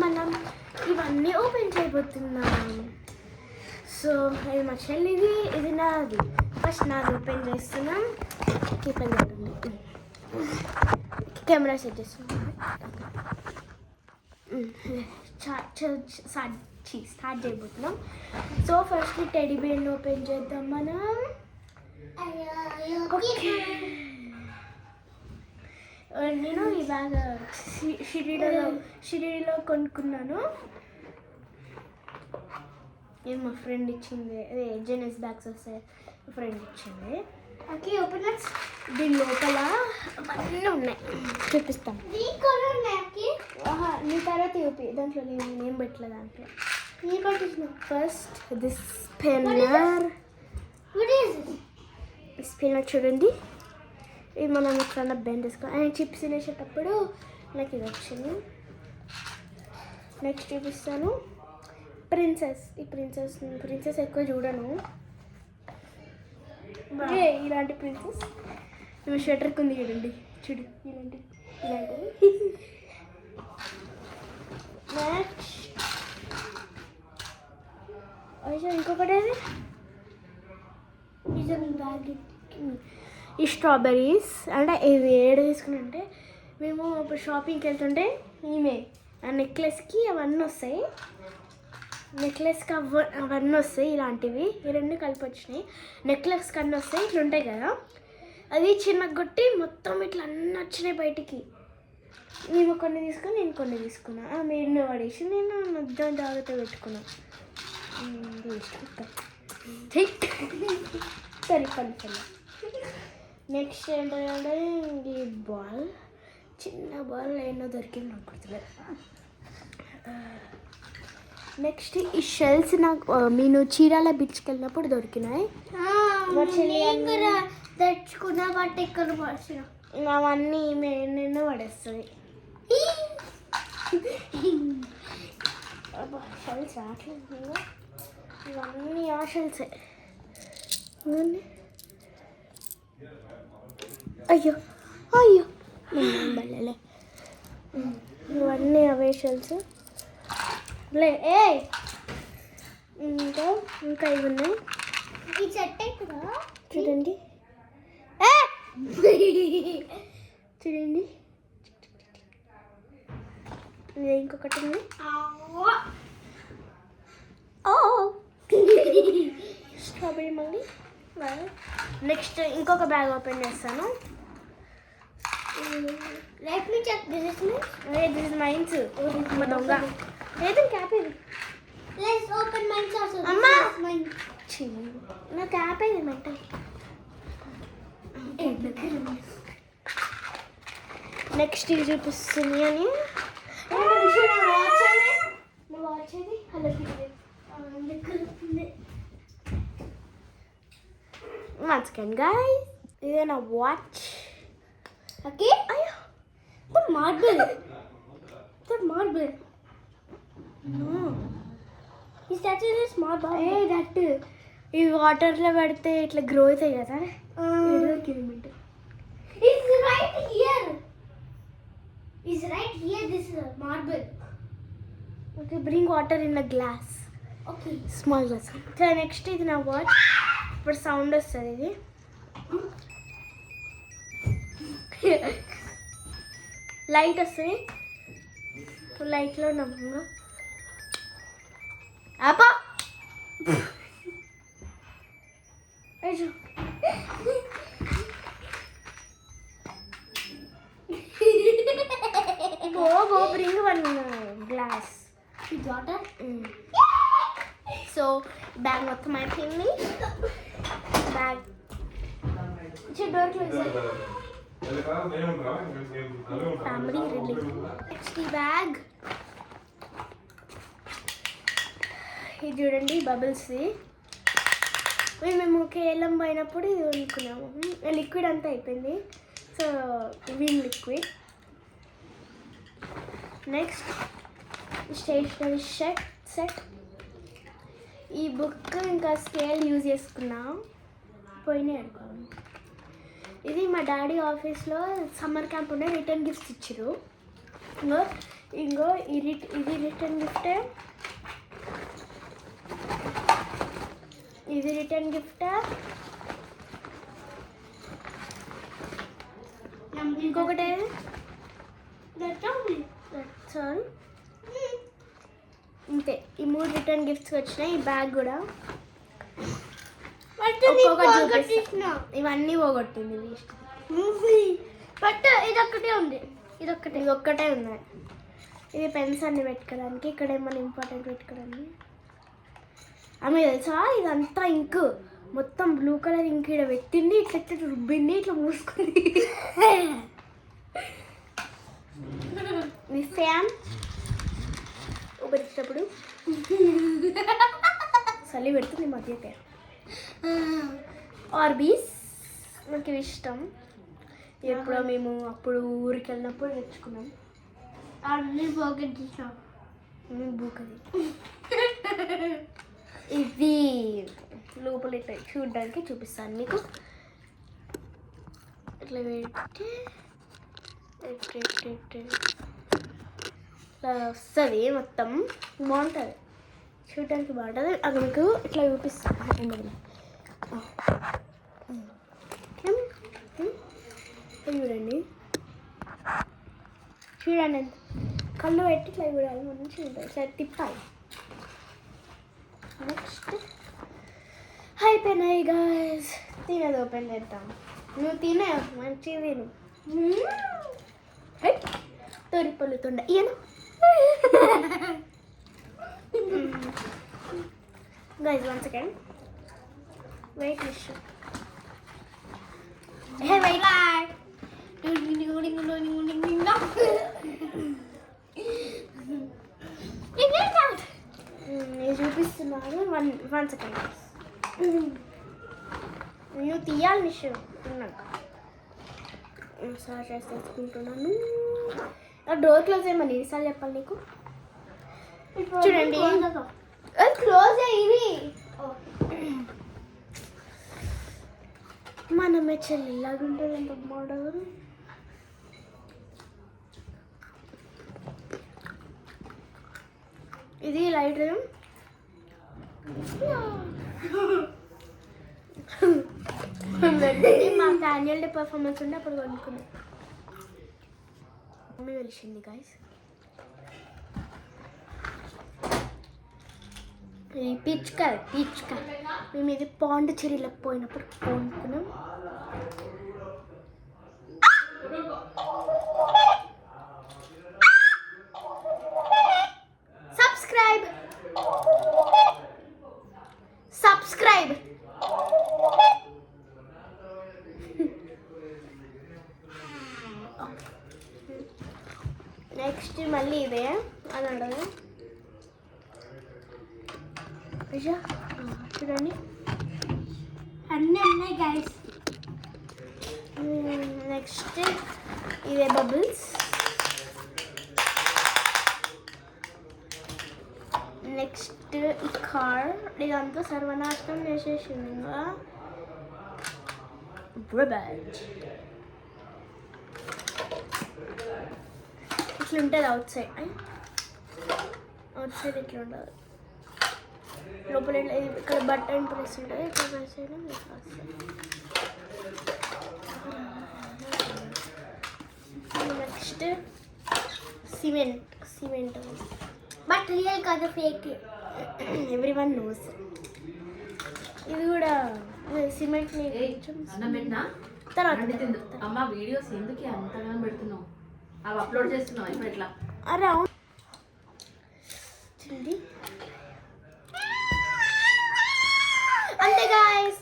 మనం ఇవన్నీ ఓపెన్ చేయబోతున్నాం. సో ఇది మా చెల్లిది, ఇది నాది. ఫస్ట్ నాది ఓపెన్ చేస్తున్నాం. ఓపెన్ చేయండి, కెమెరా సెట్ చేస్తున్నాం. స్టార్ట్ చేయబోతున్నాం. సో ఫస్ట్ టెడీ బేర్ని ఓపెన్ చేద్దాం మనం. నేను ఈ బ్యాగ్ షిరిడీలో కొనుక్కున్నాను. ఇది మా ఫ్రెండ్ ఇచ్చింది. అదే జెనెస్ బ్యాగ్స్ వస్తాయి, మా ఫ్రెండ్ ఇచ్చింది. Okay, open. దీని లోపల అన్నీ ఉన్నాయి, చూపిస్తాను. నీ తర్వాత చూపి. దాంట్లో నేనేం పెట్టలే. దాంట్లో నీ పట్టించిన ఫస్ట్ దిస్ స్పిన్నర్. స్పిన్నర్ చూడండి, ఇది మనం ఎట్లా బెండ్ వేసుకోవాలి. అండ్ చిప్స్ తినేసేటప్పుడు నాకు ఇది వచ్చింది. నెక్స్ట్ చూపిస్తాను ప్రిన్సెస్. ఈ ప్రిన్సెస్ ఎక్కువ చూడను. ఇలాంటి ప్రిన్సెస్ ఇవి స్వెటర్కి ఉంది చూడండి, చూడు ఇలాంటి. నెక్స్ట్ ఇంకొకటి బ్యాగ్. ఈ స్ట్రాబెర్రీస్ అంటే ఇవి ఏడు తీసుకుని మేము ఇప్పుడు షాపింగ్కి వెళ్తుంటే ఈమె ఆ నెక్లెస్కి అవన్నీ వస్తాయి. అవన్నీ వస్తాయి ఇలాంటివి. ఈ రెండు కలిపి వచ్చినాయి. నెక్లెస్కి అన్నీ వస్తాయి, ఇట్లా ఉంటాయి కదా. అది చిన్న కొట్టి మొత్తం ఇట్లా అన్నీ వచ్చినాయి బయటికి. మేము కొన్ని తీసుకుని నేను కొన్ని తీసుకున్నా. మీరు పడేసి నేను మధ్య జాగ్రత్త పెట్టుకున్నా. సరే పని. నెక్స్ట్ ఏంటంటే ఈ బాల్, చిన్న బాల్ ఎన్నో దొరికింది నాకు గుర్తులేదు. నెక్స్ట్ ఈ షెల్స్ నాకు నేను చీరాల బీచ్కి వెళ్ళినప్పుడు దొరికినాయి. తెచ్చుకున్నా బట్ ఎక్కడ పడిన అవన్నీ ఎన్నెన్నో పడేస్తుంది. షెల్స్ రావట్లేదు, ఇవన్నీ ఆ షెల్సే. అయ్యో మళ్ళీ ఇవన్నీ అవే షెల్స్ లే. ఇంకా ఇవి ఉన్నాయి. ఈ చెట్టు అవుతుందా చూడండి, చూడండి. ఇంకొకటి ఉంది. స్ట్రాబెరీ మళ్ళీ. నెక్స్ట్ ఇంకొక బ్యాగ్ ఓపెన్ చేస్తాను. Let me check this is mines. మా దొంగ ఏదో క్యాప్ ఇది. Let's open mines also. అమ్మా నా క్యాప్ ఇది మెంటల్. నెక్స్ట్ ఇది చూపిస్తుంది అని వాచ్ అది హలో once again guys, ఇది నా వాచ్. ఓకే, మార్బుల్ ఈ స్టాచ్యూ ఇస్ మార్బుల్. దట్ ఇవి వాటర్లో పెడితే ఇట్లా గ్రో అవుతాయి కదా. Is right here this is marble. Okay, bring water in a glass. Okay, small glass. So next is na watch. ఇప్పుడు సౌండ్ వస్తుంది. ఇది లైట్ వస్తుంది. లైట్లో నమ్మ ఆపా. go bring one glass with water. So bag మొత్తం అయిపోయింది. Bag door close. Family relief. Next ఈ bag ఇది చూడండి, బబుల్స్ది. మేము కేరళం పోయినప్పుడు ఇది కొనుక్కున్నాము. లిక్విడ్ అంతా అయిపోయింది. So Vim liquid. Next stationery set. ఈ బుక్ ఇంకా స్కేల్ యూజ్ చేసుకున్నా, పోయినాయి అనుకోండి. ఇది మా డాడీ ఆఫీస్లో సమ్మర్ క్యాంప్ ఉండే రిటర్న్ గిఫ్ట్స్ ఇచ్చారు. ఇంకో ఇది రిటర్న్ గిఫ్టే, ఇది రిటర్న్ గిఫ్టే. ఇంకొకటి సారీ ఇంతే. ఈ 3 రిటర్న్ గిఫ్ట్స్ వచ్చినాయి. ఈ బ్యాగ్ కూడా ఇవన్నీ పోగొట్టింది. బట్ ఇదొక్కటే ఉంది, ఇదొక్కటే ఉన్నాయి. ఇది పెన్స్ అన్ని పెట్టుకోవడానికి, ఇక్కడ ఏమన్నా ఇంపార్టెంట్ పెట్టుకోవడానికి. ఆమె తెలుసా ఇదంతా ఇంక్ మొత్తం బ్లూ కలర్ ఇంక్ ఇక్కడ పెట్టింది, ఇట్లా ఇట్లా రుబ్బింది, ఇట్లా మూసుకుంది. మీ ఫ్యాన్ ఉపరిచ్చినప్పుడు చలి పెడుతుంది మధ్యతే. ఆర్బీస్ నాకు ఇవి ఇష్టం. ఎప్పుడో మేము అప్పుడు ఊరికి వెళ్ళినప్పుడు తెచ్చుకున్నాం. అన్ని పాకెట్ ఇష్టం బూకది. ఇది లోపల ఇట్లా చూడడానికి చూపిస్తాను మీకు. ఇట్లా పెట్టి ఇట్లా వస్తుంది మొత్తం. బాగుంటుంది చూడడానికి, బాగుంటుంది. అది మీకు ఇట్లా చూపిస్తాను. చూడండి చూడండి కళ్ళు పెట్టి ఇట్లా చూడాలి, మంచిగా ఉంటుంది. ఇట్లా తిప్పాలి. నెక్స్ట్ అయిపోయినాయి గాయ్స్. తినేది ఓపెన్ చేద్దాం. నువ్వు తినే మంచిగా తిను. తొరిపొల్లుతుండ ఈయన guys 1 second wait issue. Hey wait నేను చూపిస్తున్నాను. 1 సెకండ్. నువ్వు తీయాలి నిషు తిన్నాక. మసాజ్ చేసి తెచ్చుకుంటున్నాను. డోర్ క్లోజ్ చేయమని ఎన్నిసార్లు చెప్పాలి నీకు? చూడండి క్లోజ్ అయ్యి మనమే చెల్లిలాగా ఉంటుంది. ఎంత బాగుంటుంది. ఇది లైట్ మాకు యాన్యువల్ డే పర్ఫార్మెన్స్ ఉంటే అప్పుడు కొనుక్కున్నాం. మమ్మీ వెలిసింది గాయస్. ఇది పిచ్చుకల్ మేము ఇది పాండిచ్చేరిలోకి పోయినప్పుడు కొనుక్కున్నాం. సబ్స్క్రైబ్ నెక్స్ట్ మళ్ళీ ఇదే అని అడగదు. చూడండి అన్నీ ఉన్నాయి గైస్. నెక్స్ట్ ఇదే బబుల్స్. నెక్స్ట్ ఈ కార్ ఇదంతా సర్వనాశనం చేసేసింది. ఇంకా ఇట్లా ఉంటుంది అవుట్ సైడ్ ఇట్లా ఉంటుంది. లోపల ఇక్కడ బటన్ ప్రెస్ ఉంటుంది, ఇట్లా ప్రెస్ చేయడం ఇట్లా వస్తుంది. నెక్స్ట్ సిమెంట్ బట్ రియల్ కాదు, ఫేక్. Everyone knows. ఇది కూడా సిమెంట్ తర్వాత అమ్మ వీడియోస్ ఎందుకు అంతగానో పెడుతున్నావు? అవి అప్లోడ్ చేస్తున్నావు ఇప్పుడు ఎట్లా? అరే అవును చూడండి. అంతే గాయ్స్.